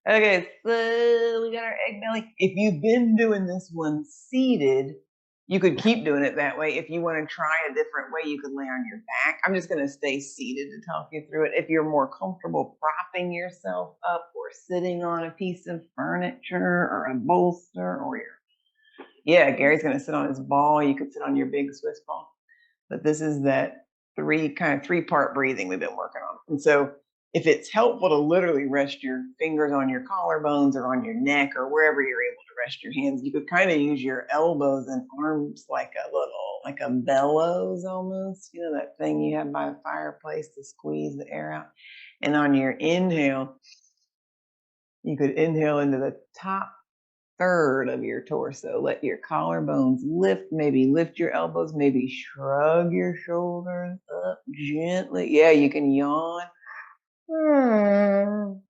Okay, so we got our egg belly. If you've been doing this one seated, you could keep doing it that way. If you want to try a different way, you could lay on your back. I'm just going to stay seated to talk you through it. If you're more comfortable propping yourself up or sitting on a piece of furniture or a bolster or yeah, Gary's going to sit on his ball. You could sit on your big Swiss ball. But this is that three-part breathing we've been working on. And so if it's helpful to literally rest your fingers on your collarbones or on your neck or wherever you're able to rest your hands, you could kind of use your elbows and arms like a bellows almost, that thing you have by the fireplace to squeeze the air out. And on your inhale, you could inhale into the top third of your torso. Let your collarbones lift, maybe lift your elbows, maybe shrug your shoulders up gently. Yeah, you can yawn. And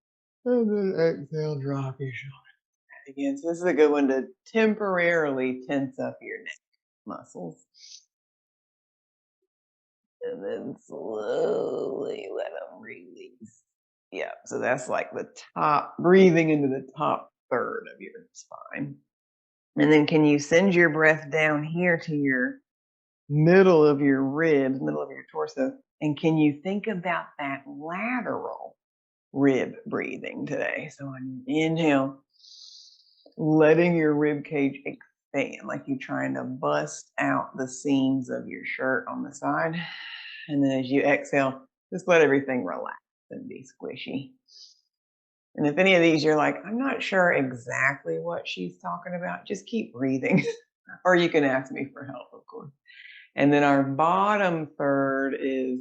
then exhale, drop your shoulders again. So this is a good one to temporarily tense up your neck muscles. And then slowly let them release. Yeah, so that's like the top, breathing into the top third of your spine. And then can you send your breath down here to your middle of your ribs, middle of your torso? And can you think about that lateral rib breathing today? So on your inhale, letting your rib cage expand, like you're trying to bust out the seams of your shirt on the side. And then as you exhale, just let everything relax and be squishy. And if any of these you're like, I'm not sure exactly what she's talking about, just keep breathing. Or you can ask me for help, of course. And then our bottom third is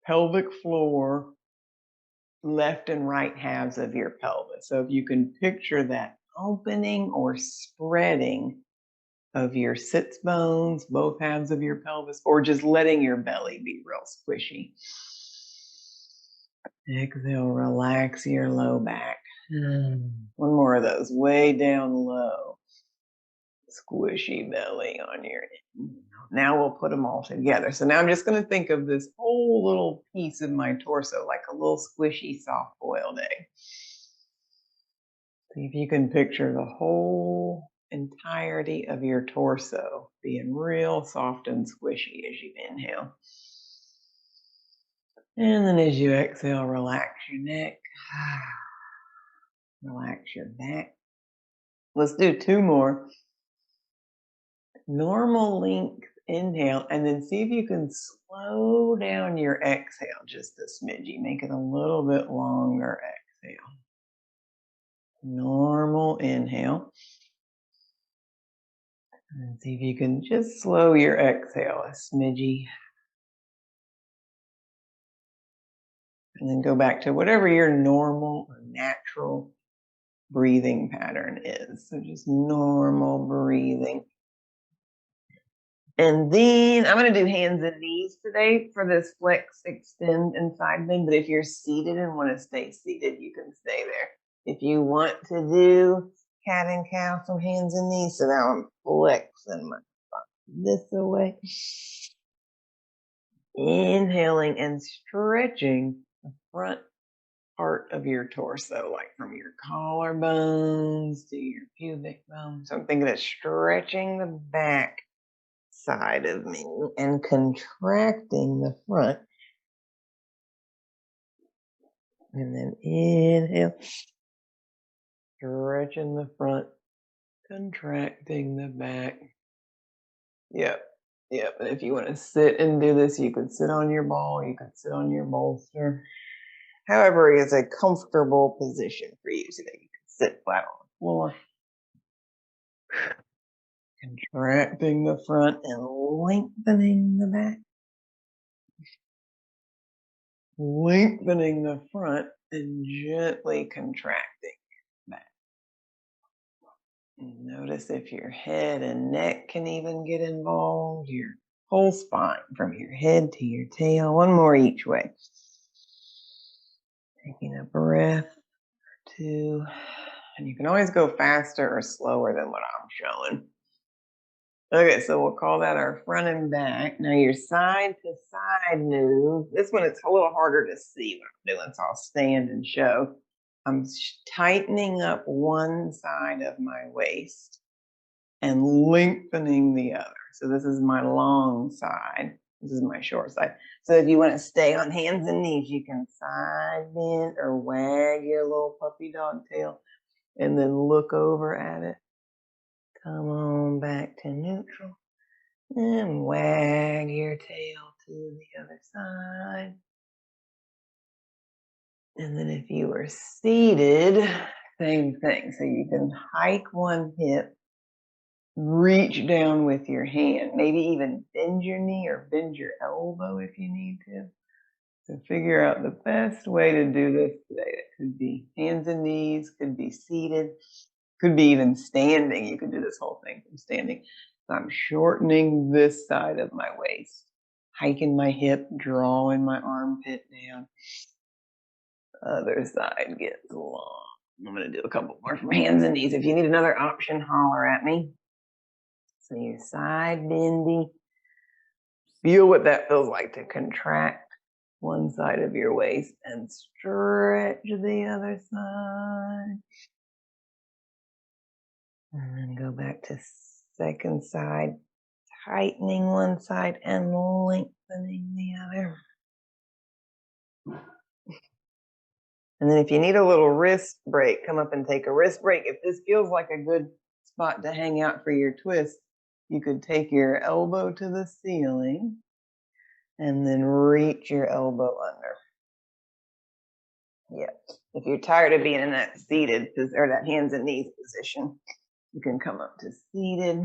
pelvic floor, left and right halves of your pelvis. So if you can picture that opening or spreading of your sits bones, both halves of your pelvis, or just letting your belly be real squishy. Exhale, relax your low back. One more of those, way down low. Squishy belly on your end. Now we'll put them all together. So now I'm just going to think of this whole little piece of my torso like a little squishy soft boiled egg. See if you can picture the whole entirety of your torso being real soft and squishy as you inhale. And then as you exhale, relax your neck. Relax your back. Let's do two more. Normal length inhale, and then see if you can slow down your exhale just a smidgy. Make it a little bit longer exhale. Normal inhale. And see if you can just slow your exhale a smidgy. And then go back to whatever your normal or natural breathing pattern is. So just normal breathing. And then I'm going to do hands and knees today for this flex, extend, and side bend. But if you're seated and want to stay seated, you can stay there. If you want to do cat and cow, some hands and knees. So now I'm flexing my spine this away. Inhaling and stretching the front part of your torso, like from your collarbones to your pubic bones. So I'm thinking of stretching the back side of me and contracting the front. And then inhale, stretching the front, contracting the back. Yep. And if you want to sit and do this, you could sit on your ball, you could sit on your bolster. However is a comfortable position for you so that you can sit flat on the floor. Contracting the front and lengthening the back. Lengthening the front and gently contracting back. And notice if your head and neck can even get involved, your whole spine from your head to your tail. One more each way. Taking a breath or two. And you can always go faster or slower than what I'm showing. Okay, so we'll call that our front and back. Now your side to side move. This one it's a little harder to see what I'm doing, so I'll stand and show. I'm tightening up one side of my waist and lengthening the other. So this is my long side. This is my short side. So if you want to stay on hands and knees, you can side bend or wag your little puppy dog tail and then look over at it. Come on back to neutral and wag your tail to the other side. And then if you were seated, same thing. So you can hike one hip, reach down with your hand, maybe even bend your knee or bend your elbow if you need to. So figure out the best way to do this today. It could be hands and knees, could be seated, could be even standing. You could do this whole thing from standing. So I'm shortening this side of my waist, hiking my hip, drawing my armpit down. Other side gets long. I'm going to do a couple more from hands and knees. If you need another option, holler at me. So you're side bendy. Feel what that feels like to contract one side of your waist and stretch the other side. And then go back to second side, tightening one side and lengthening the other. And then if you need a little wrist break, come up and take a wrist break. If this feels like a good spot to hang out for your twist, you could take your elbow to the ceiling and then reach your elbow under. Yeah. If you're tired of being in that seated or that hands and knees position, you can come up to seated.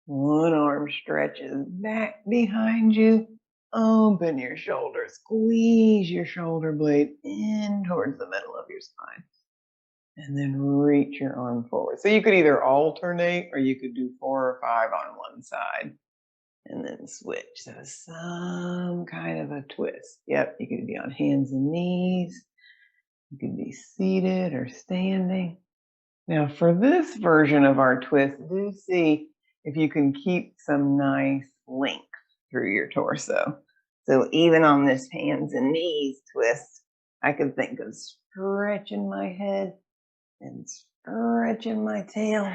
One arm stretches back behind you. Open your shoulder. Squeeze your shoulder blade in towards the middle of your spine. And then reach your arm forward. So you could either alternate or you could do 4 or 5 on one side and then switch. So some kind of a twist. Yep, you could be on hands and knees. You could be seated or standing. Now for this version of our twist, do see if you can keep some nice length through your torso. So even on this hands and knees twist, I could think of stretching my head and stretching my tail.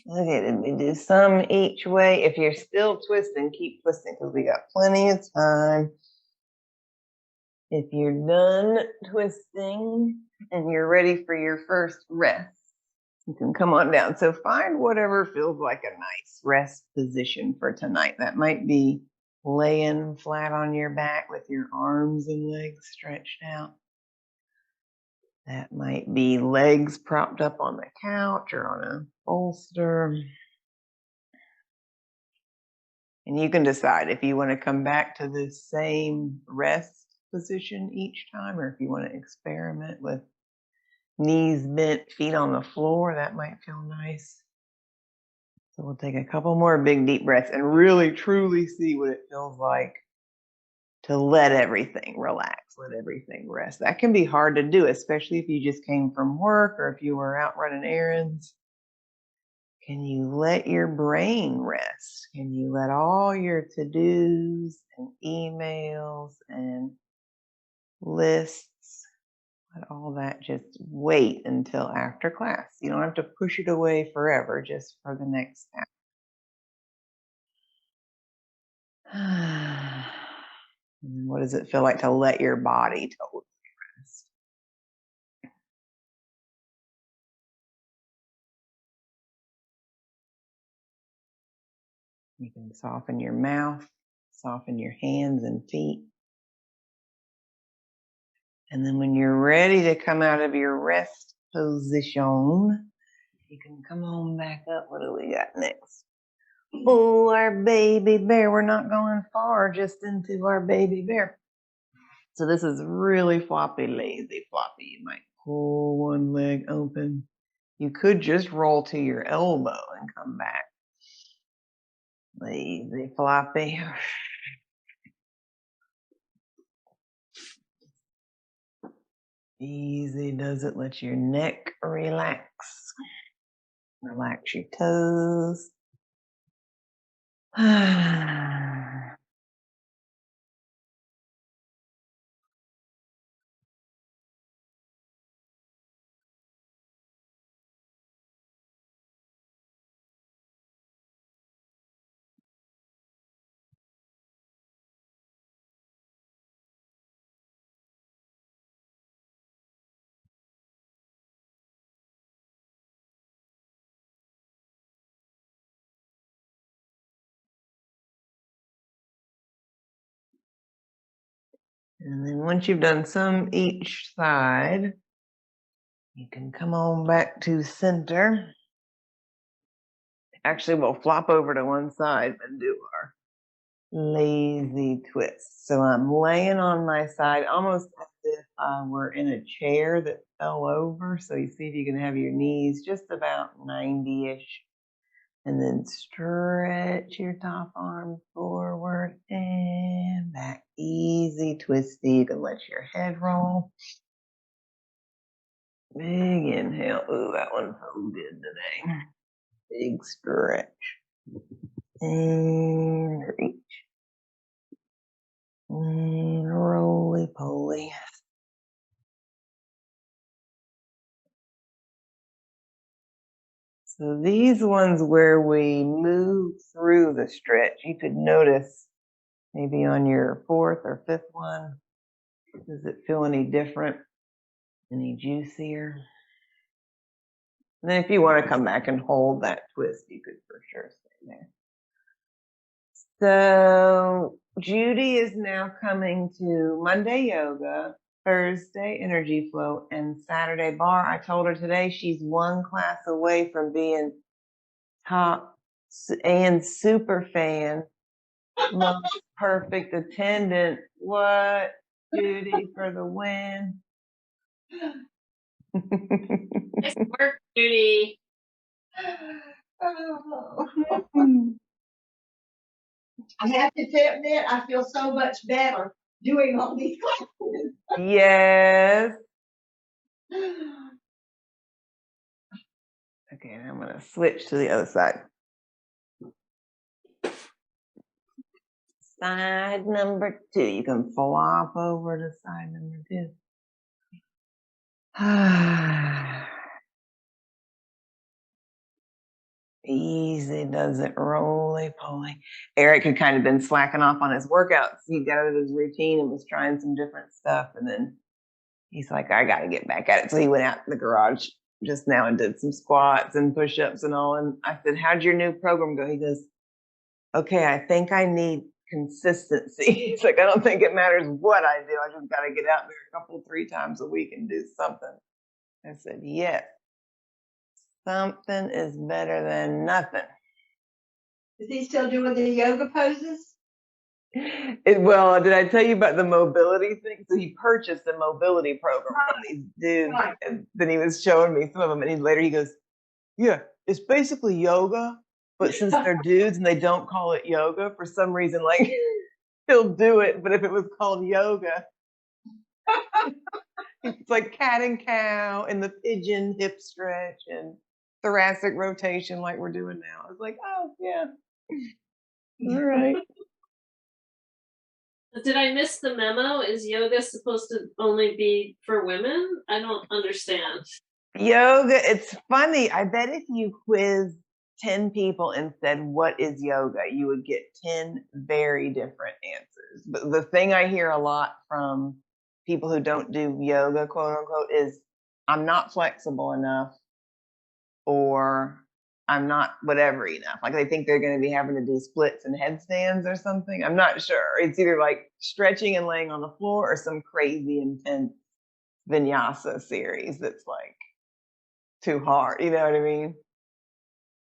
Okay, did we do some each way? If you're still twisting, keep twisting because we got plenty of time. If you're done twisting and you're ready for your first rest, you can come on down. So find whatever feels like a nice rest position for tonight. That might be laying flat on your back with your arms and legs stretched out. That might be legs propped up on the couch or on a bolster. And you can decide if you want to come back to the same rest position each time, or if you want to experiment with knees bent, feet on the floor. That might feel nice. So we'll take a couple more big deep breaths and really truly see what it feels like to let everything relax, let everything rest. That can be hard to do, especially if you just came from work or if you were out running errands. Can you let your brain rest? Can you let all your to-dos and emails and lists, let all that just wait until after class? You don't have to push it away forever, just for the next hour. What does it feel like to let your body totally rest? You can soften your mouth, soften your hands and feet. And then when you're ready to come out of your rest position, you can come on back up. What do we got next? Oh, our baby bear. We're not going far, just into our baby bear. So this is really floppy, lazy floppy. You might pull one leg open. You could just roll to your elbow and come back. Lazy floppy. Easy does it. Let your neck relax. Relax your toes. And then once you've done some each side, you can come on back to center. Actually, we'll flop over to one side and do our lazy twist. So I'm laying on my side, almost as if we're in a chair that fell over. So you see if you can have your knees just about 90-ish. And then stretch your top arm forward and back. Easy twisty. You can let your head roll. Big inhale. Ooh, that one felt good today. Big stretch. And reach. And roly poly. So these ones where we move through the stretch, you could notice maybe on your fourth or fifth one, does it feel any different, any juicier? And then if you want to come back and hold that twist, you could for sure stay there. So Judy is now coming to Monday yoga, Thursday energy flow, and Saturday bar. I told her today she's one class away from being top and super fan, most perfect attendant. What, Judy, for the win? Nice work, Judy. I have to admit, I feel so much better doing all these classes. Yes. Okay, now I'm going to switch to the other side. Side number 2. You can flop over to side number 2. Easy does it, roly poly. Eric had kind of been slacking off on his workouts. He got out of his routine and was trying some different stuff. And then he's like, I got to get back at it. So he went out to the garage just now and did some squats and push-ups and all. And I said, how'd your new program go? He goes, okay, I think I need consistency. He's like, I don't think it matters what I do. I just got to get out there 2-3 times a week and do something. I said, yes. Something is better than nothing. Is he still doing the yoga poses? Well, did I tell you about the mobility thing? So he purchased a mobility program from these dudes, and then he was showing me some of them, and later he goes, yeah, it's basically yoga, but since they're dudes and they don't call it yoga, for some reason, like, he'll do it, but if it was called yoga, it's like cat and cow and the pigeon hip stretch and thoracic rotation like we're doing now. I was like, oh, yeah. All right. Did I miss the memo? Is yoga supposed to only be for women? I don't understand. Yoga, it's funny. I bet if you quiz 10 people and said, what is yoga? You would get 10 very different answers. But the thing I hear a lot from people who don't do yoga, quote unquote, is I'm not flexible enough, or I'm not whatever enough. Like they think they're going to be having to do splits and headstands or something. I'm not sure. It's either like stretching and laying on the floor or some crazy intense vinyasa series that's like too hard. You know what I mean?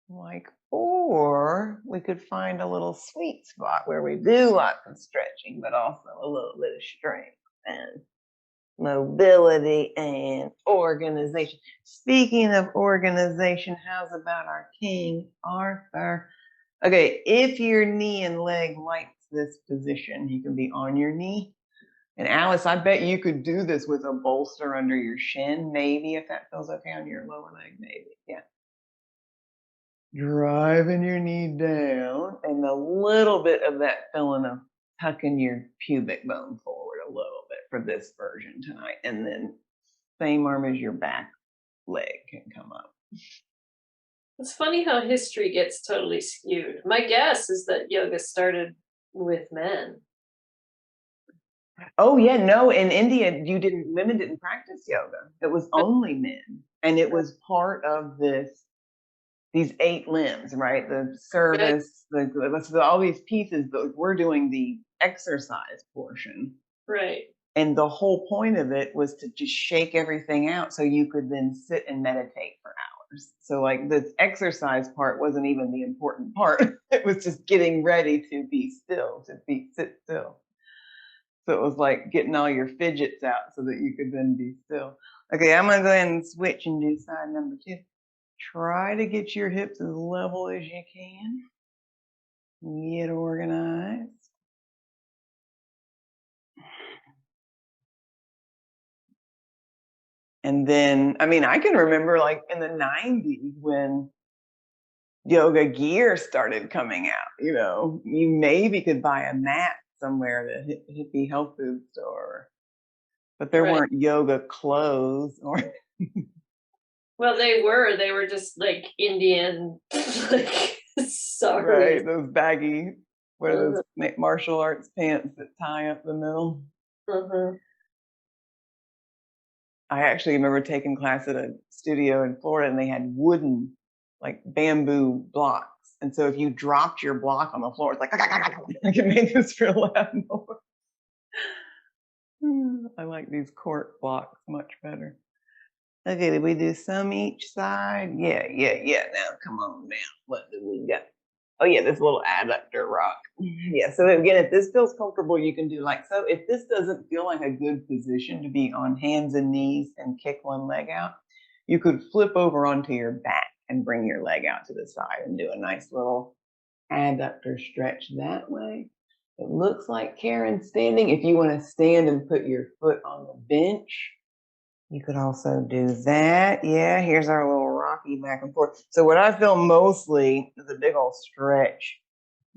Like, or we could find a little sweet spot where we do lots of stretching, but also a little bit of strength and mobility and organization. Speaking of organization, how's about our King Arthur? Okay, if your knee and leg likes this position, you can be on your knee And Alice, I bet you could do this with a bolster under your shin, maybe, if that feels okay on your lower leg, maybe. Yeah. Driving your knee down, and a little bit of that feeling of tucking your pubic bone forward a little bit for this version tonight. And then same arm as your back leg can come up. It's funny how history gets totally skewed. My guess is that yoga started with men. Oh yeah, no, in India women didn't practice yoga. It was only men. And it was part of these 8 limbs, right? The service, all these pieces, but we're doing the exercise portion. Right. And the whole point of it was to just shake everything out so you could then sit and meditate for hours. So like the exercise part wasn't even the important part. It was just getting ready to be still, sit still. So it was like getting all your fidgets out so that you could then be still. Okay, I'm gonna go ahead and switch and do side number 2. Try to get your hips as level as you can. Get organized. And then, I mean, I can remember like in the 90s when yoga gear started coming out, you maybe could buy a mat somewhere at a hippie health food store, but there weren't yoga clothes or. Well, they were just like Indian, like soccer. Right, those baggy, what are those martial arts pants that tie up the middle? I actually remember taking class at a studio in Florida, and they had wooden, like bamboo blocks. And so if you dropped your block on the floor, it's like it made this real loud noise. I like these cork blocks much better. Okay, did we do some each side? Yeah. Now come on down. What do we got? Oh yeah, this little adductor rock. Yeah, so again, if this feels comfortable, you can do like so. If this doesn't feel like a good position to be on hands and knees and kick one leg out, you could flip over onto your back and bring your leg out to the side and do a nice little adductor stretch that way. It looks like Karen's standing. If you want to stand and put your foot on the bench, you could also do that. Yeah, here's our little rocky back and forth. So what I feel mostly is a big old stretch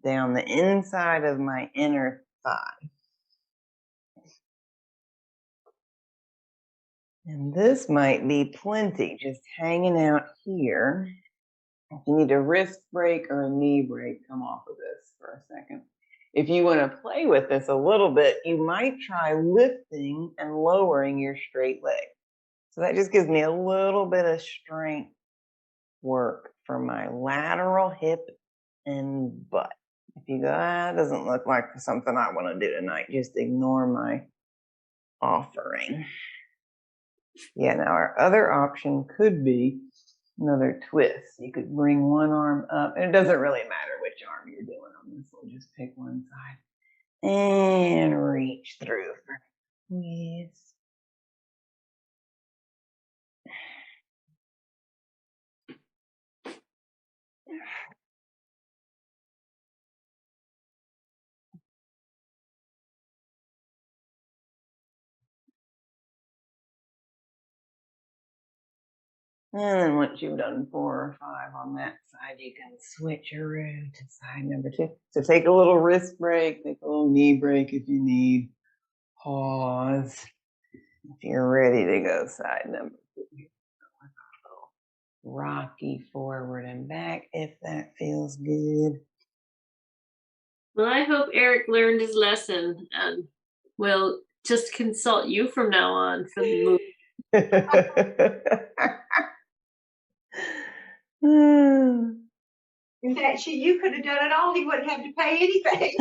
down the inside of my inner thigh. And this might be plenty, just hanging out here. If you need a wrist break or a knee break, come off of this for a second. If you want to play with this a little bit, you might try lifting and lowering your straight leg. So that just gives me a little bit of strength work for my lateral hip and butt. If you go, that doesn't look like something I want to do tonight, just ignore my offering. Yeah, now our other option could be another twist. You could bring one arm up, and it doesn't really matter which arm you're doing on this. We'll just pick one side and reach through for twist. And then once you've done 4 or 5 on that side, you can switch around to side number 2. So take a little wrist break, take a little knee break if you need. Pause. If you're ready to go side number 2. Rocky forward and back if that feels good. Well, I hope Eric learned his lesson and will just consult you from now on for the move. In fact, you could have done it all. He wouldn't have to pay anything.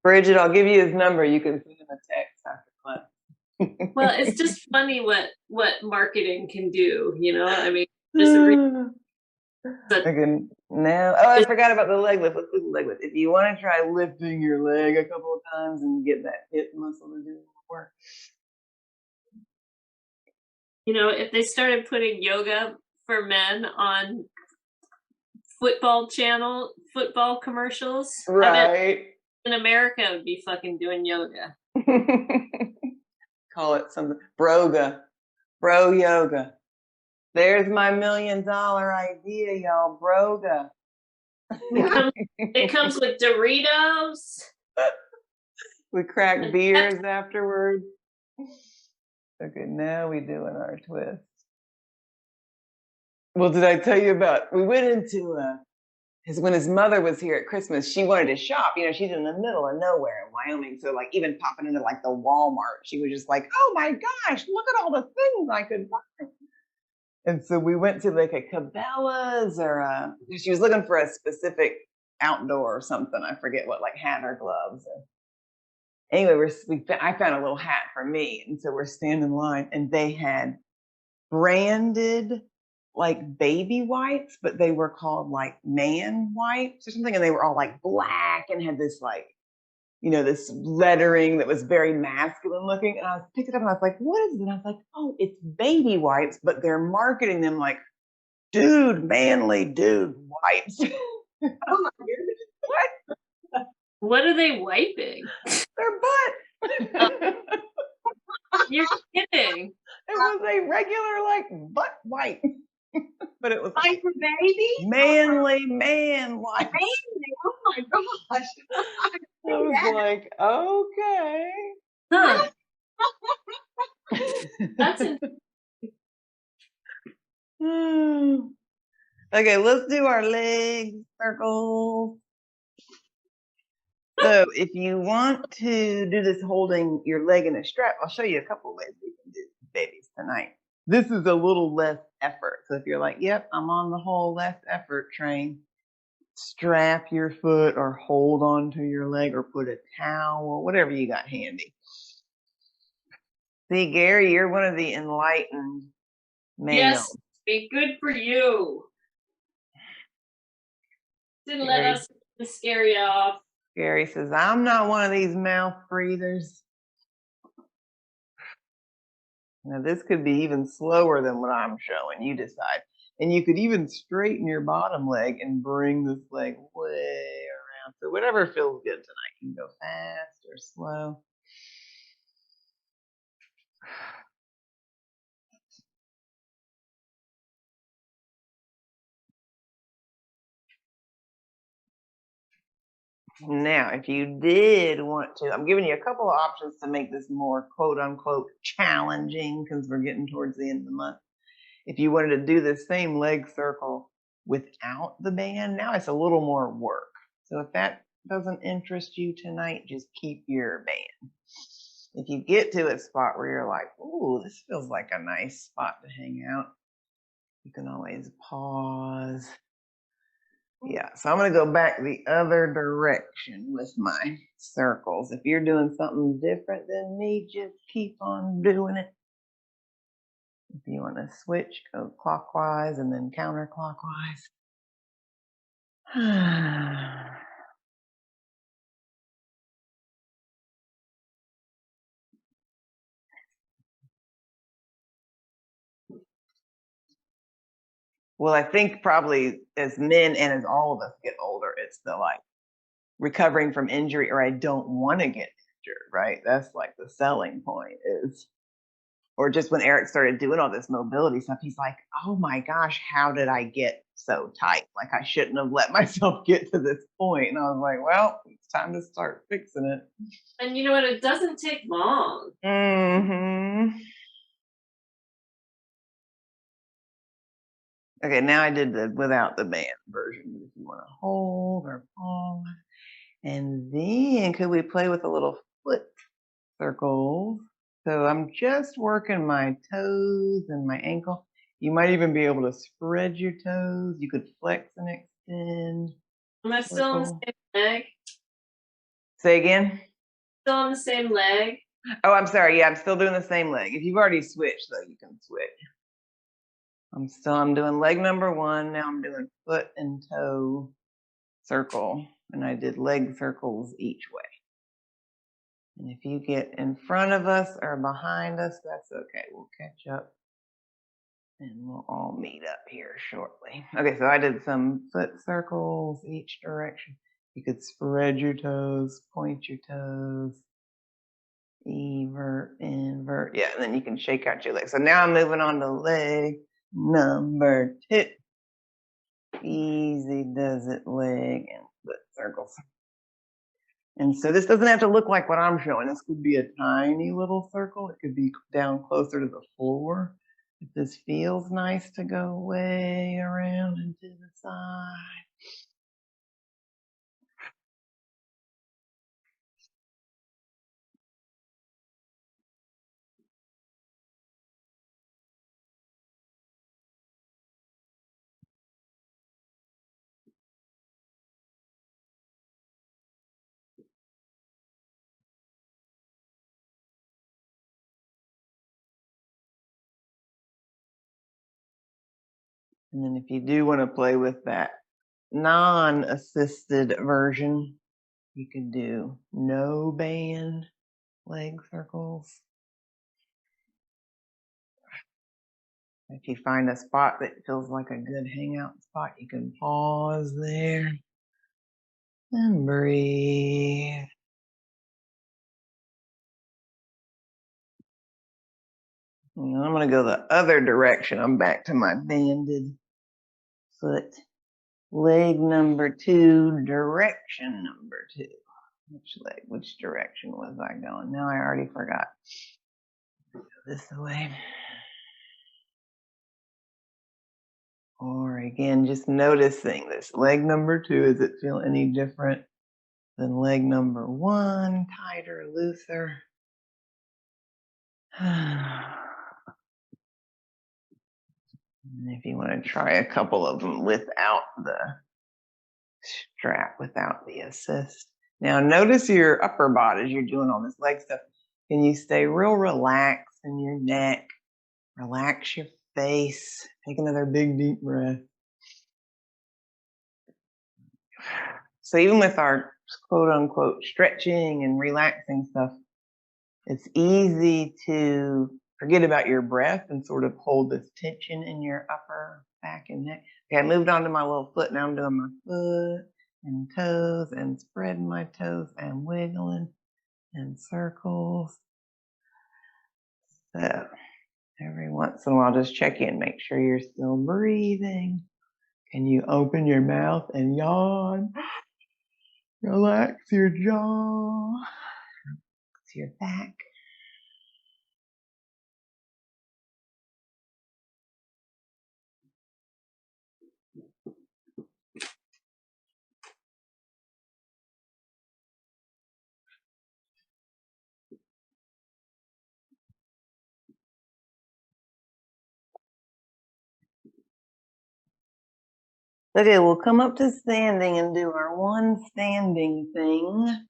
Bridget, I'll give you his number. You can send him a text after class. Well, it's just funny what marketing can do, I mean, there's a reason. Now, I forgot about the leg lift. Let's do the leg lift. If you want to try lifting your leg a couple of times and get that hip muscle to do the work. If they started putting yoga for men on football commercials. Right. in America would be fucking doing yoga. Call it something. Broga. Bro yoga. There's my $1 million idea, y'all. Broga. It comes with Doritos. We crack beers afterwards. Okay, now we doing our twist. Well, did I tell you about, we went into when his mother was here at Christmas, she wanted to shop. You know, she's in the middle of nowhere in Wyoming. So like even popping into like the Walmart, she was just like, oh my gosh, look at all the things I could buy. And so we went to like a Cabela's or she was looking for a specific outdoor or something. I forget what, like hat or gloves. Anyway, I found a little hat for me. And so we're standing in line and they had branded like baby wipes, but they were called like man wipes or something. And they were all like black and had this like, you know, this lettering that was very masculine looking. And I picked it up and I was like, what is it? And I was like, oh, it's baby wipes, but they're marketing them like dude, manly dude wipes. Oh my goodness. What are they wiping? Their butt. You're kidding. It was a regular like butt wipe. But it was like for baby? Manly man wipe. Manly. Oh my gosh. I was like, okay. Huh. That's okay, let's do our leg circles. So if you want to do this holding your leg in a strap, I'll show you a couple ways we can do babies tonight. This is a little less effort. So if you're like, yep, I'm on the whole less effort train, strap your foot or hold on to your leg or put a towel or whatever you got handy. See, Gary, you're one of the enlightened males. Yes, be good for you. Didn't let us scare you off. Gary says, I'm not one of these mouth breathers. Now, this could be even slower than what I'm showing. You decide. And you could even straighten your bottom leg and bring this leg way around. So whatever feels good tonight. You can go fast or slow. Now, if you did want to, I'm giving you a couple of options to make this more quote unquote challenging because we're getting towards the end of the month. If you wanted to do the same leg circle without the band, now it's a little more work. So if that doesn't interest you tonight, just keep your band. If you get to a spot where you're like, ooh, this feels like a nice spot to hang out, you can always pause. Yeah, so I'm going to go back the other direction with my circles. If you're doing something different than me, just keep on doing it. If you want to switch, go clockwise and then counterclockwise. Well, I think probably as men and as all of us get older, it's the like recovering from injury or I don't want to get injured, right? That's like the selling point is, or just when Eric started doing all this mobility stuff, he's like, oh my gosh, how did I get so tight? Like I shouldn't have let myself get to this point. And I was like, well, it's time to start fixing it. And you know what? It doesn't take long. Mm-hmm. Okay, now I did the without the band version. If you want to hold or pause. And then could we play with a little foot circles? So I'm just working my toes and my ankle. You might even be able to spread your toes. You could flex and extend. Am I still on the same leg? Say again? Still on the same leg? Oh, I'm sorry. Yeah, I'm still doing the same leg. If you've already switched, though, you can switch. I'm doing leg number 1. Now I'm doing foot and toe circle. And I did leg circles each way. And if you get in front of us or behind us, that's okay. We'll catch up and we'll all meet up here shortly. Okay, so I did some foot circles each direction. You could spread your toes, point your toes, evert, invert. Yeah, and then you can shake out your legs. So now I'm moving on to leg number 2. Easy does it, leg and foot circles. And so this doesn't have to look like what I'm showing. This could be a tiny little circle. It could be down closer to the floor. If this feels nice to go way around and to the side. And then if you do want to play with that non-assisted version, you could do no band leg circles. If you find a spot that feels like a good hangout spot, you can pause there and breathe. And I'm going to go the other direction. I'm back to my banded foot. Leg number 2, direction number 2. Which direction was I going? Now I already forgot. Go this way. Or again, just noticing this. Leg number 2, does it feel any different than leg number 1? Tighter, looser? And if you want to try a couple of them without the strap, without the assist. Now notice your upper body as you're doing all this leg stuff. Can you stay real relaxed in your neck? Relax your face. Take another big deep breath. So even with our quote unquote stretching and relaxing stuff, it's easy to forget about your breath and sort of hold this tension in your upper back and neck. Okay, I moved on to my little foot. Now I'm doing my foot and toes and spreading my toes and wiggling and circles. So every once in a while, just check in, make sure you're still breathing. Can you open your mouth and yawn? Relax your jaw. Relax your back. Okay, we'll come up to standing and do our one standing thing.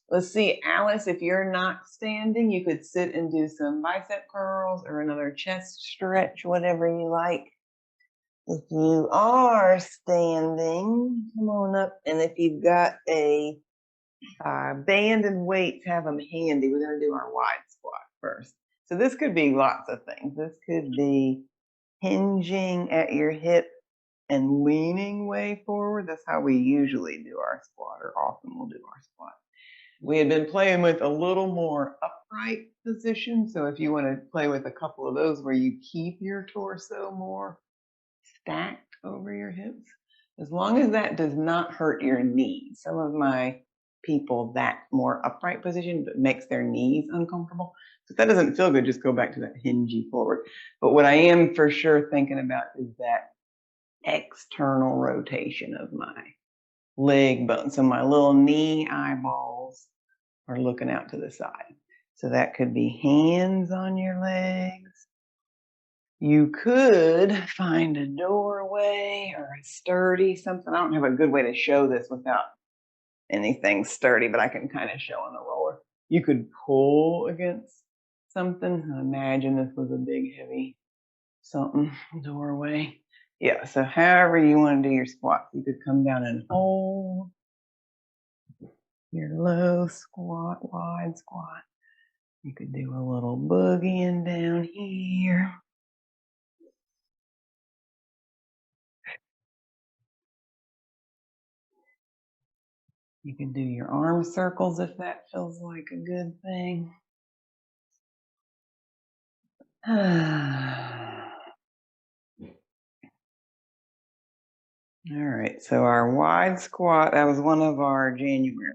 Let's see, Alice, if you're not standing, you could sit and do some bicep curls or another chest stretch, whatever you like. If you are standing, come on up. And if you've got a band and weights, have them handy. We're going to do our wide squat first. So this could be lots of things. This could be hinging at your hip and leaning way forward. That's how we usually do our squat, or often we'll do our squat. We had been playing with a little more upright position. So if you want to play with a couple of those where you keep your torso more stacked over your hips, as long as that does not hurt your knees. Some of my people, that more upright position, but makes their knees uncomfortable. So if that doesn't feel good, just go back to that hingy forward. But what I am for sure thinking about is that external rotation of my leg bone. So my little knee eyeballs are looking out to the side. So that could be hands on your legs. You could find a doorway or a sturdy something. I don't have a good way to show this without anything sturdy, but I can kind of show on the roller. You could pull against something. Imagine this was a big, heavy something, doorway. Yeah, so however you want to do your squats, you could come down and hold your low squat, wide squat. You could do a little boogieing down here. You can do your arm circles if that feels like a good thing. All right, so our wide squat, that was one of our January,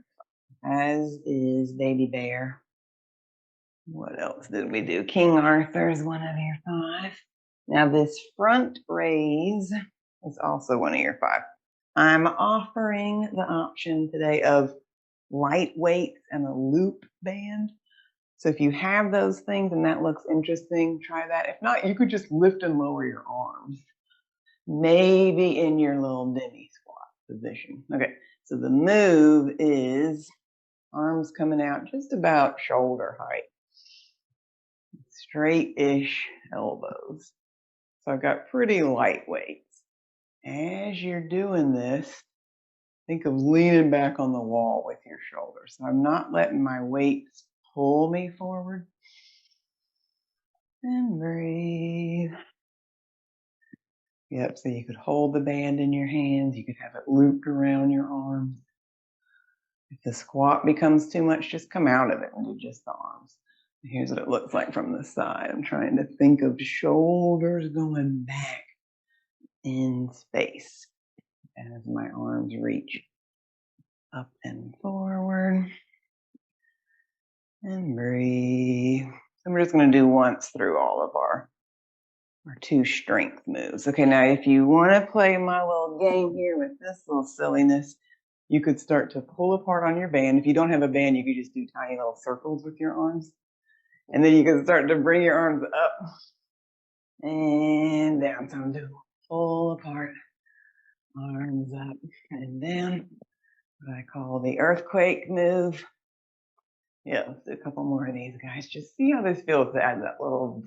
as is baby bear. What else did we do? King Arthur is one of your 5. Now this front raise is also one of your 5. I'm offering the option today of light weights and a loop band. So if you have those things and that looks interesting, try that. If not, you could just lift and lower your arms. Maybe in your little demi squat position. Okay, so the move is arms coming out just about shoulder height. Straight-ish elbows. So I've got pretty light weights. As you're doing this, think of leaning back on the wall with your shoulders. So I'm not letting my weights pull me forward. And breathe. Yep, so you could hold the band in your hands. You could have it looped around your arms. If the squat becomes too much, just come out of it and do just the arms. Here's what it looks like from the side. I'm trying to think of shoulders going back in space as my arms reach up and forward. And breathe. So we're just going to do once through all of our 2 strength moves. Okay, now if you want to play my little game here with this little silliness, you could start to pull apart on your band. If you don't have a band, you could just do tiny little circles with your arms. And then you can start to bring your arms up and down. So I'm doing pull apart, arms up and down. What I call the earthquake move. Yeah, let's do a couple more of these guys. Just see how this feels to add that little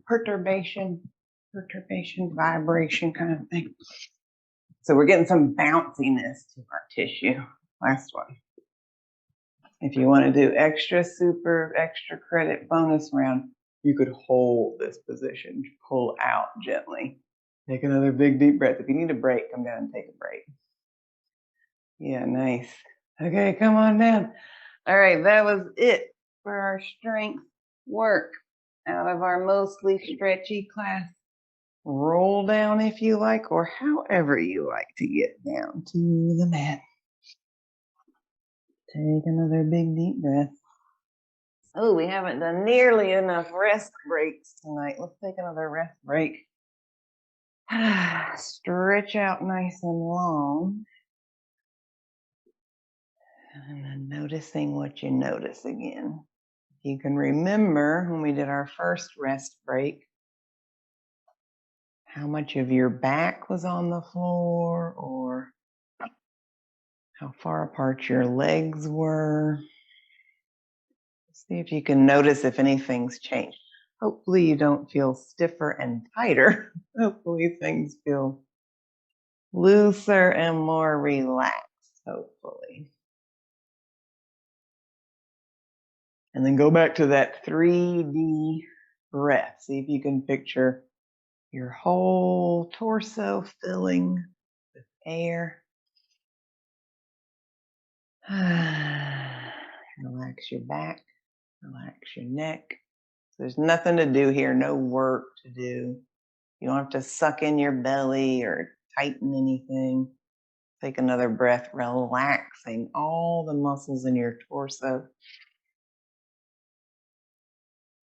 perturbation, vibration kind of thing. So we're getting some bounciness to our tissue. Last one. If you want to do extra credit bonus round, you could hold this position, pull out gently. Take another big deep breath. If you need a break, come down and take a break. Yeah, nice. Okay, come on down. All right, that was it for our strength work out of our mostly stretchy class. Roll down if you like, or however you like to get down to the mat. Take another big deep breath. Oh, we haven't done nearly enough rest breaks tonight. Let's take another rest break. Stretch out nice and long. And then noticing what you notice again. You can remember when we did our first rest break, how much of your back was on the floor or how far apart your legs were. See if you can notice if anything's changed. Hopefully you don't feel stiffer and tighter. Hopefully things feel looser and more relaxed, hopefully. And then go back to that 3D breath. See if you can picture your whole torso filling with air. Relax your back, relax your neck. There's nothing to do here, no work to do. You don't have to suck in your belly or tighten anything. Take another breath, relaxing all the muscles in your torso.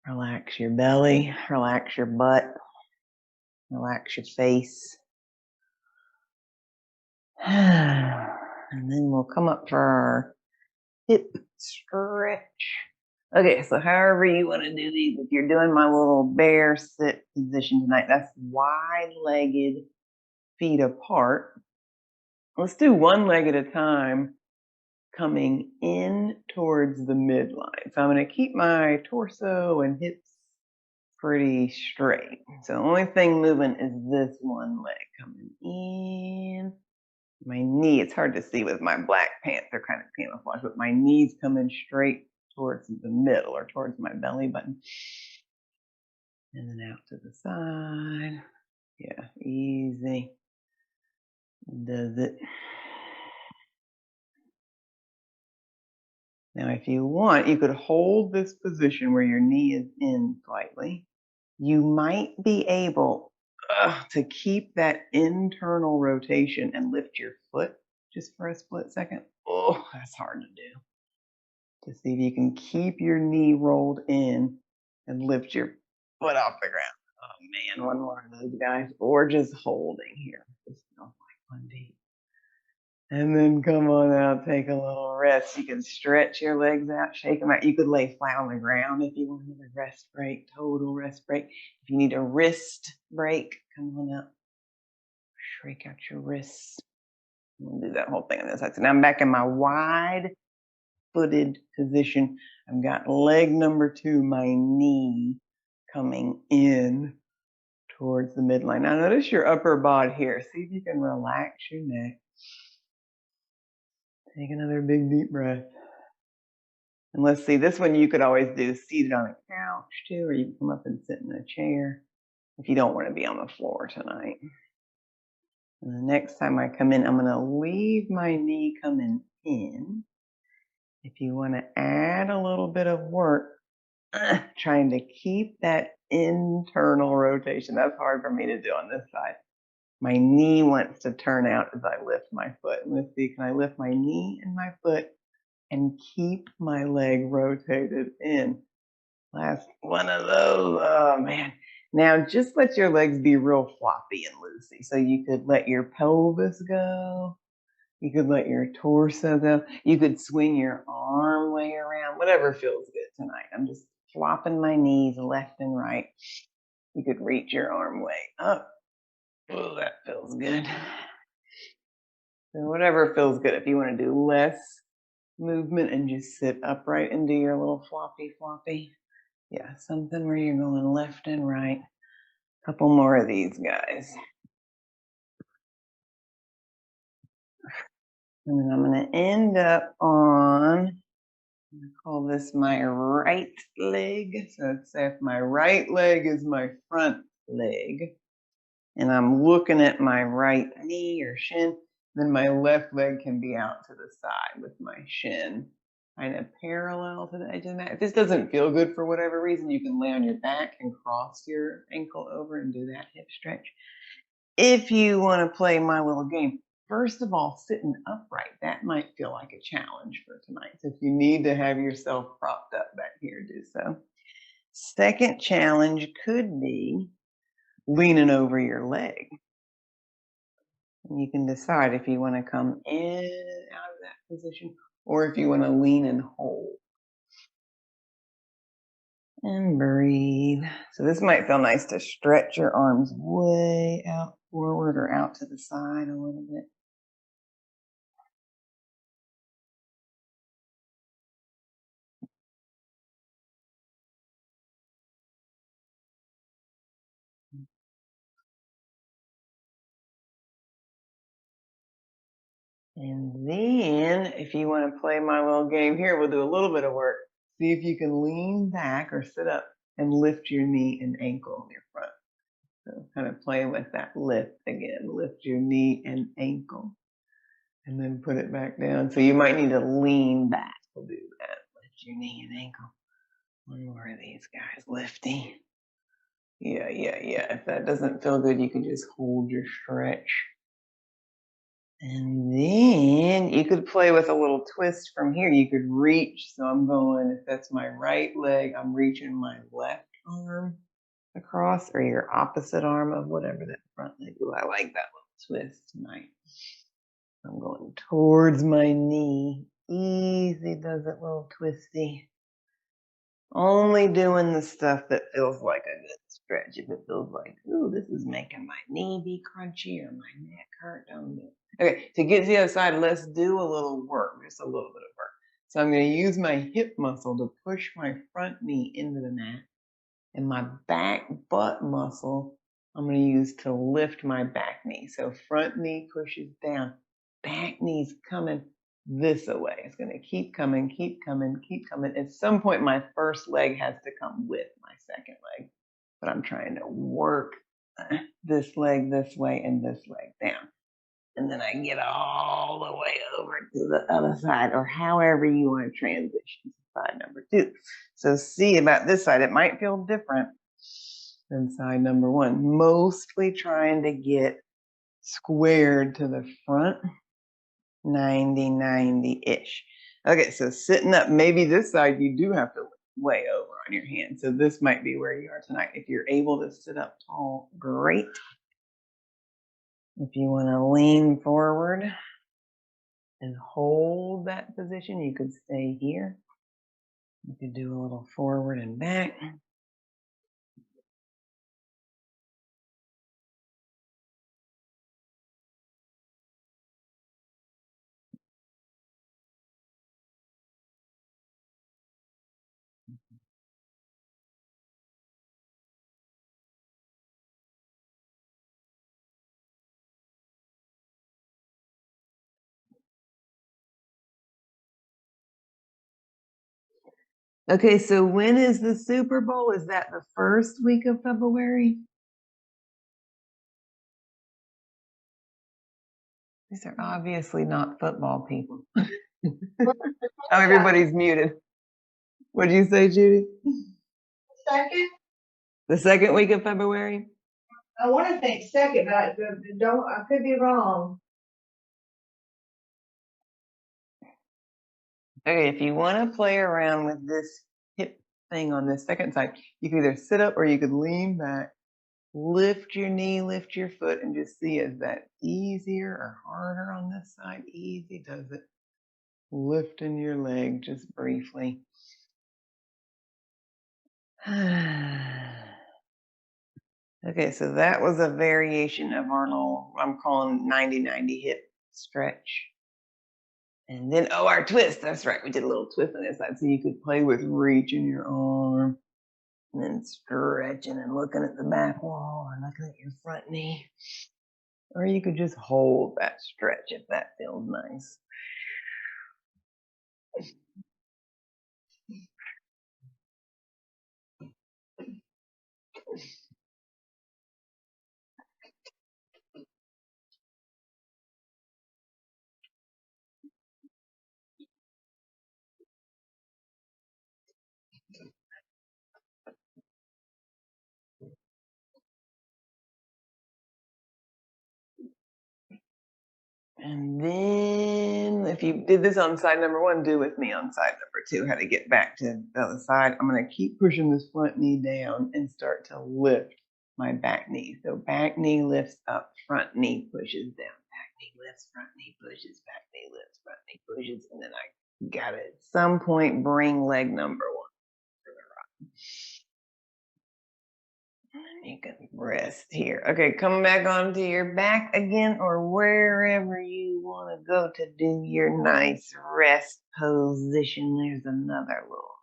Relax your belly, relax your butt, relax your face. And then we'll come up for our hip stretch. Okay, so however you want to do these, if you're doing my little bear sit position tonight, that's wide-legged, feet apart. Let's do one leg at a time, coming in towards the midline. So I'm going to keep my torso and hips pretty straight. So the only thing moving is this one leg coming in. My knee, it's hard to see with my black pants, they're kind of camouflage, but my knee's coming straight towards the middle or towards my belly button. And then out to the side. Yeah, easy. Does it. Now, if you want, you could hold this position where your knee is in slightly. You might be able to keep that internal rotation and lift your foot just for a split second. Oh, that's hard to do. To see if you can keep your knee rolled in and lift your foot off the ground. Oh man, one more of those guys. Or just holding here. This smells like Monday. And then come on out, take a little rest. You can stretch your legs out, shake them out. You could lay flat on the ground if you wanted a rest break, total rest break. If you need a wrist break, come on up. Shake out your wrists. We'll do that whole thing on this side. So now I'm back in my wide footed position. I've got leg number 2, my knee coming in towards the midline. Now notice your upper body here. See if you can relax your neck. Take another big deep breath. And let's see, this one you could always do seated on a couch too, or you can come up and sit in a chair if you don't want to be on the floor tonight. And the next time I come in, I'm going to leave my knee coming in. If you want to add a little bit of work, trying to keep that internal rotation. That's hard for me to do on this side. My knee wants to turn out as I lift my foot. And let's see, can I lift my knee and my foot and keep my leg rotated in? Last one of those. Oh man. Now just let your legs be real floppy and loosey. So you could let your pelvis go. You could let your torso go. You could swing your arm way around, whatever feels good tonight. I'm just flopping my knees left and right. You could reach your arm way up. Oh, that feels good. So whatever feels good. If you want to do less movement and just sit upright and do your little floppy. Yeah, something where you're going left and right. A couple more of these guys. And then I'm going to end up on, I'm going to call this my right leg. So let's say if my right leg is my front leg, and I'm looking at my right knee or shin, then my left leg can be out to the side with my shin kind of parallel to the edge of the mat. If this doesn't feel good for whatever reason, you can lay on your back and cross your ankle over and do that hip stretch. If you want to play my little game, first of all, sitting upright, that might feel like a challenge for tonight. So if you need to have yourself propped up back here, do so. Second challenge could be leaning over your leg. And you can decide if you want to come in and out of that position or if you want to lean and hold. And breathe. So this might feel nice to stretch your arms way out forward or out to the side a little bit. And then if you want to play my little game here, we'll do a little bit of work. See if you can lean back or sit up and lift your knee and ankle in your front. So kind of play with that lift again. Lift your knee and ankle and then put it back down. So you might need to lean back. We'll do that. Lift your knee and ankle. One more of these guys. Lifting. Yeah. If that doesn't feel good, you can just hold your stretch. And then you could play with a little twist from here. You could reach. So I'm going, if that's my right leg, I'm reaching my left arm across, or your opposite arm of whatever that front leg. Ooh, I like that little twist tonight. I'm going towards my knee. Easy does it, little twisty. Only doing the stuff that feels like a good stretch. If it feels like, ooh, this is making my knee be crunchy or my neck hurt, don't do it. Okay, to get to the other side, let's do a little work, just a little bit of work. So I'm going to use my hip muscle to push my front knee into the mat, and my back butt muscle I'm going to use to lift my back knee. So front knee pushes down, back knee's coming this way. It's going to keep coming. At some point, my first leg has to come with my second leg, but I'm trying to work this leg this way and this leg down. and then I get all the way over to the other side, or however you want to transition to side number 2. So see about this side, it might feel different than side number 1. Mostly trying to get squared to the front, 90-90-ish. Okay, so sitting up, maybe this side you do have to look way over on your hand. So this might be where you are tonight. If you're able to sit up tall, great. If you want to lean forward and hold that position, you could stay here. You could do a little forward and back. Okay, so when is the Super Bowl? Is that the first week of February? These are obviously not football people. Oh, everybody's muted. What did you say, Judy? Second, The second week of February? I want to think second, but I could be wrong. Okay, if you want to play around with this hip thing on this second side, you could either sit up or you could lean back, lift your knee, lift your foot, and just see, is that easier or harder on this side? Easy does it. Lifting your leg just briefly. Okay, so that was a variation of our little, I'm calling 90-90 hip stretch. And then, oh, our twist. That's right. We did a little twist on this side. So you could play with reaching your arm and then stretching and looking at the back wall or looking at your front knee. Or you could just hold that stretch if that feels nice. And then if you did this on side number 1, do with me on side number 2, how to get back to the other side. I'm going to keep pushing this front knee down and start to lift my back knee. So back knee lifts up, front knee pushes down. Back knee lifts, front knee pushes, back knee lifts, front knee pushes. And then I got to at some point bring leg number 1 to the right. You can rest here. Okay, come back onto your back again or wherever you want to go to do your nice rest position. There's another little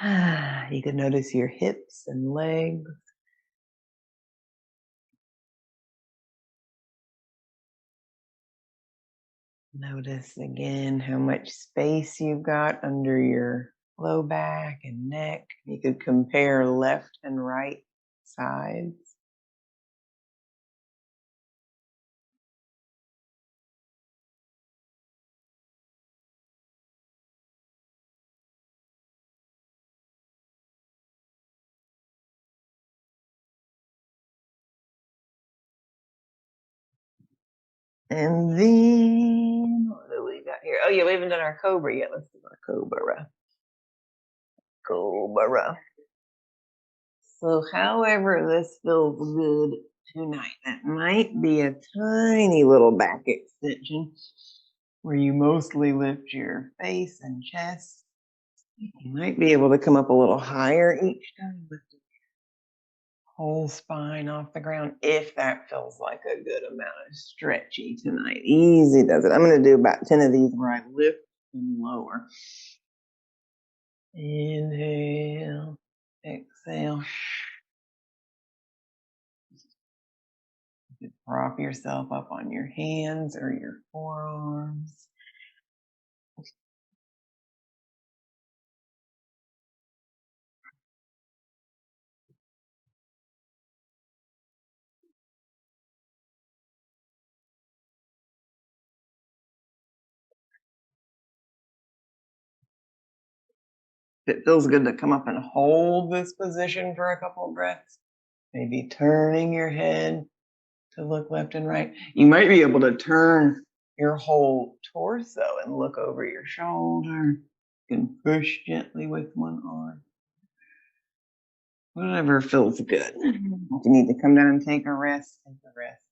rest. You can notice your hips and legs. Notice again how much space you've got under your low back and neck. You could compare left and right sides. And then, what do we got here? Oh yeah, we haven't done our cobra yet. Let's do our cobra. Cobra. So however this feels good tonight, that might be a tiny little back extension where you mostly lift your face and chest. You might be able to come up a little higher each time, lift the whole spine off the ground if that feels like a good amount of stretchy tonight. Easy does it. I'm going to do about 10 of these where I lift and lower. Inhale, exhale. You could prop yourself up on your hands or your forearms. If it feels good to come up and hold this position for a couple of breaths, maybe turning your head to look left and right. You might be able to turn your whole torso and look over your shoulder. You can push gently with one arm. Whatever feels good. If you need to come down and take a rest, take a rest.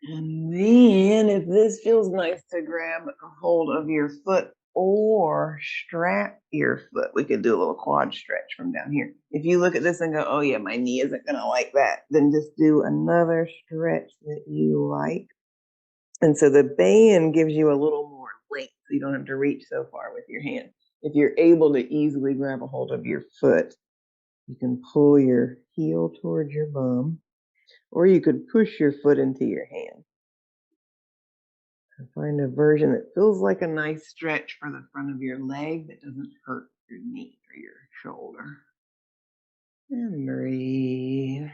And then if this feels nice to grab a hold of your foot or strap your foot, we could do a little quad stretch from down here. If you look at this and go, oh yeah, my knee isn't gonna like that, then just do another stretch that you like. And so the band gives you a little more length, so you don't have to reach so far with your hand. If you're able to easily grab a hold of your foot, you can pull your heel towards your bum, or you could push your foot into your hand. Find a version that feels like a nice stretch for the front of your leg that doesn't hurt your knee or your shoulder. And breathe.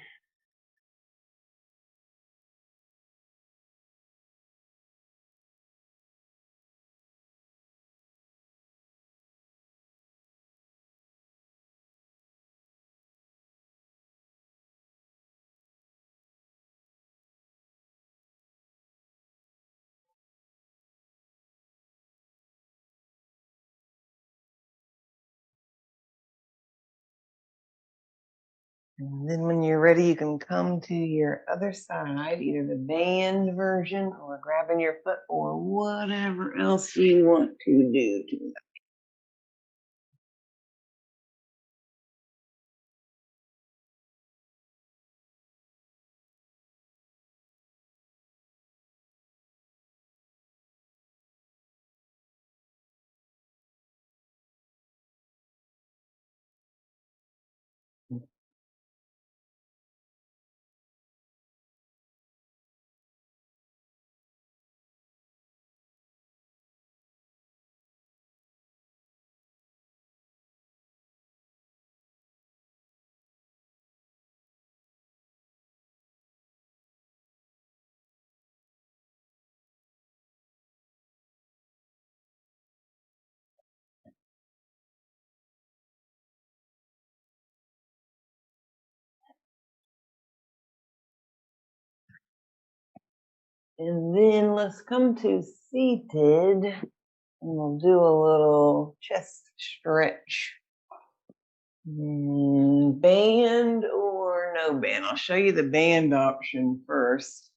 And then when you're ready, you can come to your other side, either the band version or grabbing your foot or whatever else you want to do tonight. And then let's come to seated, and we'll do a little chest stretch. Band or no band? I'll show you the band option first.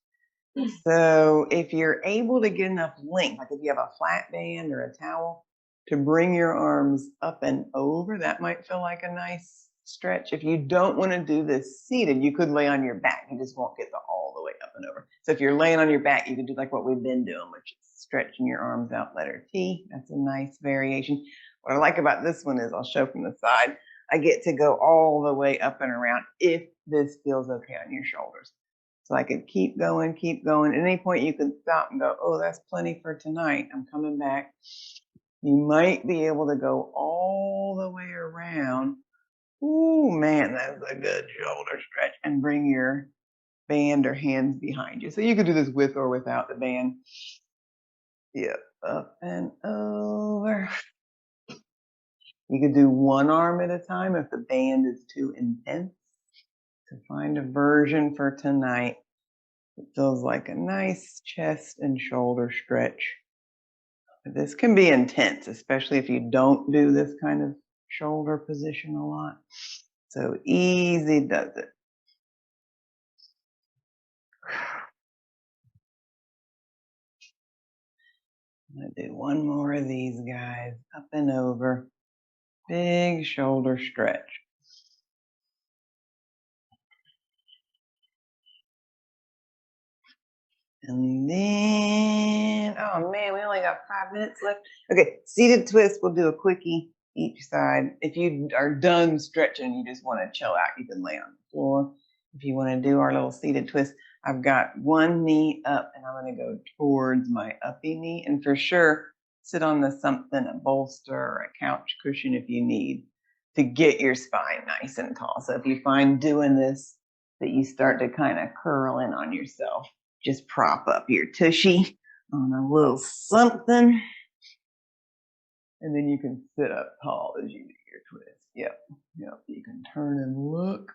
So if you're able to get enough length, like if you have a flat band or a towel, to bring your arms up and over, that might feel like a nice stretch. If you don't want to do this seated, you could lay on your back. You just won't get all the way up and over. So if you're laying on your back, you can do like what we've been doing, which is stretching your arms out, letter T. That's a nice variation. What I like about this one is I'll show from the side. I get to go all the way up and around if this feels okay on your shoulders. So I could keep going, keep going. At any point you can stop and go, oh, that's plenty for tonight. I'm coming back. You might be able to go all the way around. Ooh, man, that's a good shoulder stretch. And bring your band or hands behind you. So you could do this with or without the band. Yep, up and over. You could do one arm at a time if the band is too intense. To find a version for tonight. It feels like a nice chest and shoulder stretch. This can be intense, especially if you don't do this kind of shoulder position a lot. So easy does it. I'm going to do one more of these guys, up and over. Big shoulder stretch. And then, oh man, we only got 5 minutes left. Okay, seated twist, we'll do a quickie each side. If you are done stretching, you just want to chill out, you can lay on the floor. If you want to do our little seated twist, I've got one knee up and I'm going to go towards my uppy knee. And for sure, sit on the something, a bolster or a couch cushion if you need to get your spine nice and tall. So if you find doing this that you start to kind of curl in on yourself, just prop up your tushy on a little something. And then you can sit up tall as you do your twist. Yep. Yep. You can turn and look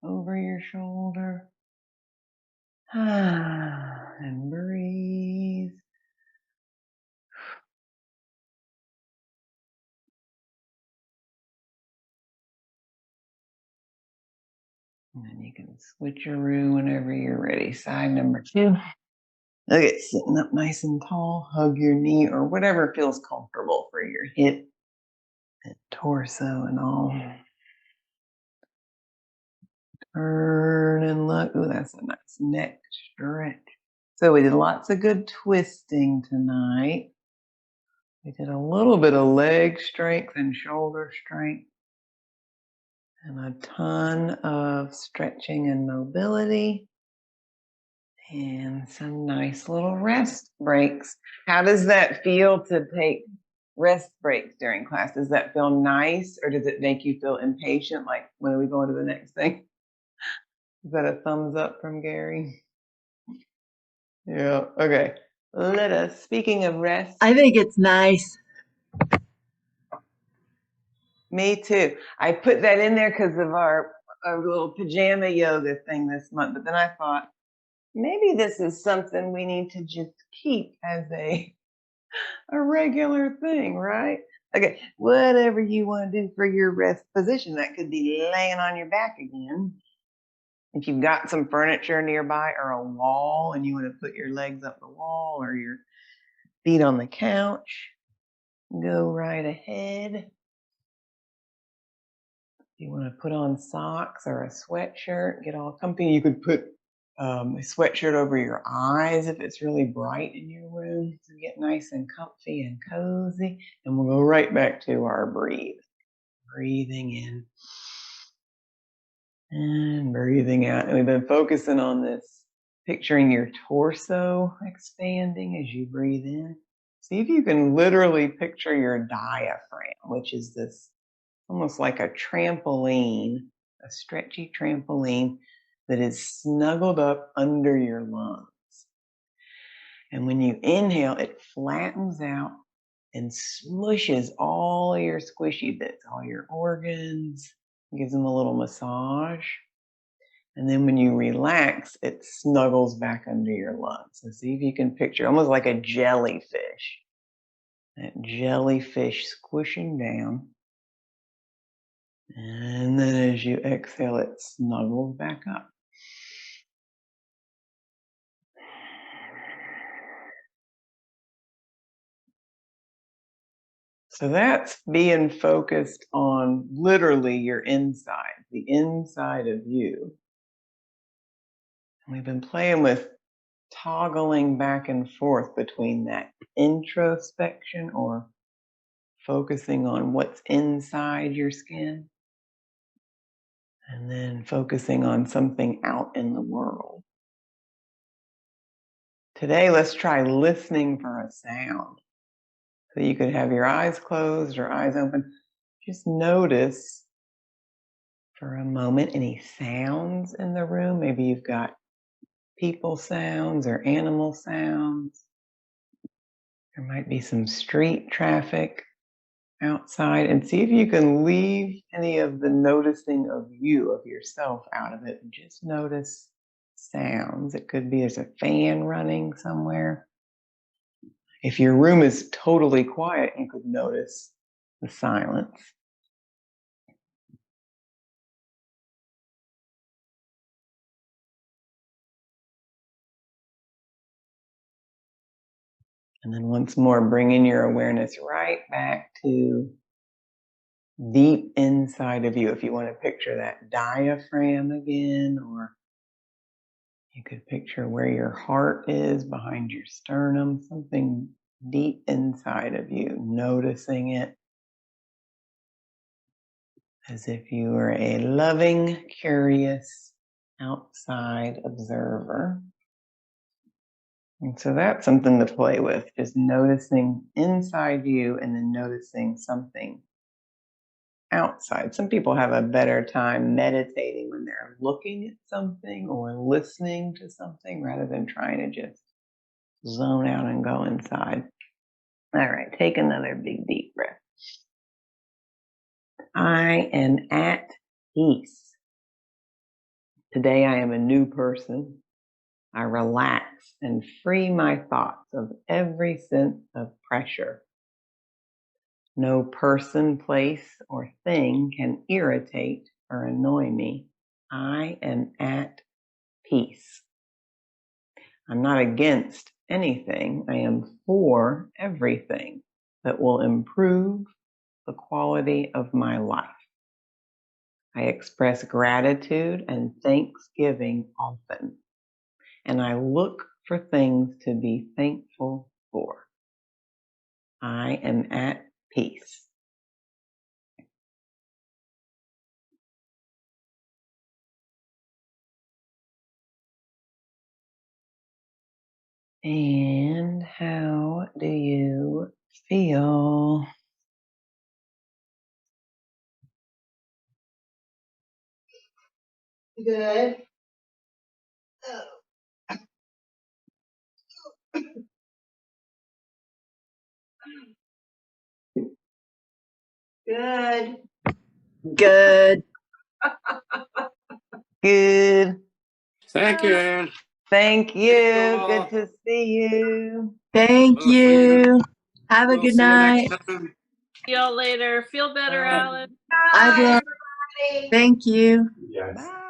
over your shoulder. And breathe. And then you can switcheroo whenever you're ready. Side number 2. Look at sitting up nice and tall. Hug your knee or whatever feels comfortable for your hip and torso and all. Turn and look. Ooh, that's a nice neck stretch. So we did lots of good twisting tonight. We did a little bit of leg strength and shoulder strength. And a ton of stretching and mobility. And some nice little rest breaks. How does that feel to take rest breaks during class? Does that feel nice or does it make you feel impatient? Like, when are we going to the next thing? Is that a thumbs up from Gary? Yeah, okay. Let us, speaking of rest. I think it's nice. Me too. I put that in there because of our little pajama yoga thing this month. But then I thought, maybe this is something we need to just keep as a regular thing, right? Okay, whatever you want to do for your rest position. That could be laying on your back again. If you've got some furniture nearby or a wall and you want to put your legs up the wall or your feet on the couch, go right ahead. If you want to put on socks or a sweatshirt, get all comfy. You could put a sweatshirt over your eyes if it's really bright in your room. So get nice and comfy and cozy. And we'll go right back to our breathe. Breathing in and breathing out. And we've been focusing on this, picturing your torso expanding as you breathe in. See if you can literally picture your diaphragm, which is this almost like a trampoline, a stretchy trampoline that is snuggled up under your lungs. And when you inhale, it flattens out and smushes all your squishy bits, all your organs, gives them a little massage. And then when you relax, it snuggles back under your lungs. So see if you can picture almost like a jellyfish. That jellyfish squishing down. And then as you exhale, it snuggles back up. So that's being focused on literally your inside, the inside of you. And we've been playing with toggling back and forth between that introspection or focusing on what's inside your skin and then focusing on something out in the world. Today, let's try listening for a sound. So you could have your eyes closed or eyes open. Just notice for a moment any sounds in the room. Maybe you've got people sounds or animal sounds. There might be some street traffic outside, and see if you can leave any of the noticing of you, of yourself, out of it and just notice sounds. It could be there's a fan running somewhere. If your room is totally quiet, you could notice the silence. And then once more, bringing your awareness right back to deep inside of you. If you want to picture that diaphragm again, or you could picture where your heart is behind your sternum, something deep inside of you, noticing it as if you were a loving, curious, outside observer. And so that's something to play with, just noticing inside you and then noticing something outside. Some people have a better time meditating when they're looking at something or listening to something rather than trying to just zone out and go inside. All right, take another big deep breath. I am at peace. Today I am a new person. I relax and free my thoughts of every sense of pressure. No person, place, or thing can irritate or annoy me. I am at peace. I'm not against anything. I am for everything that will improve the quality of my life. I express gratitude and thanksgiving often, and I look for things to be thankful for. I am at peace. And how do you feel? Good. Good. Good. Good. Thank you, Ann. Thank you. all. Good to see you. Thank We'll see you. you. Have a We'll good see you night. next time. See y'all later. Feel better, Bye. Alan. I will. Bye, everybody. Thank you. Yes. Bye.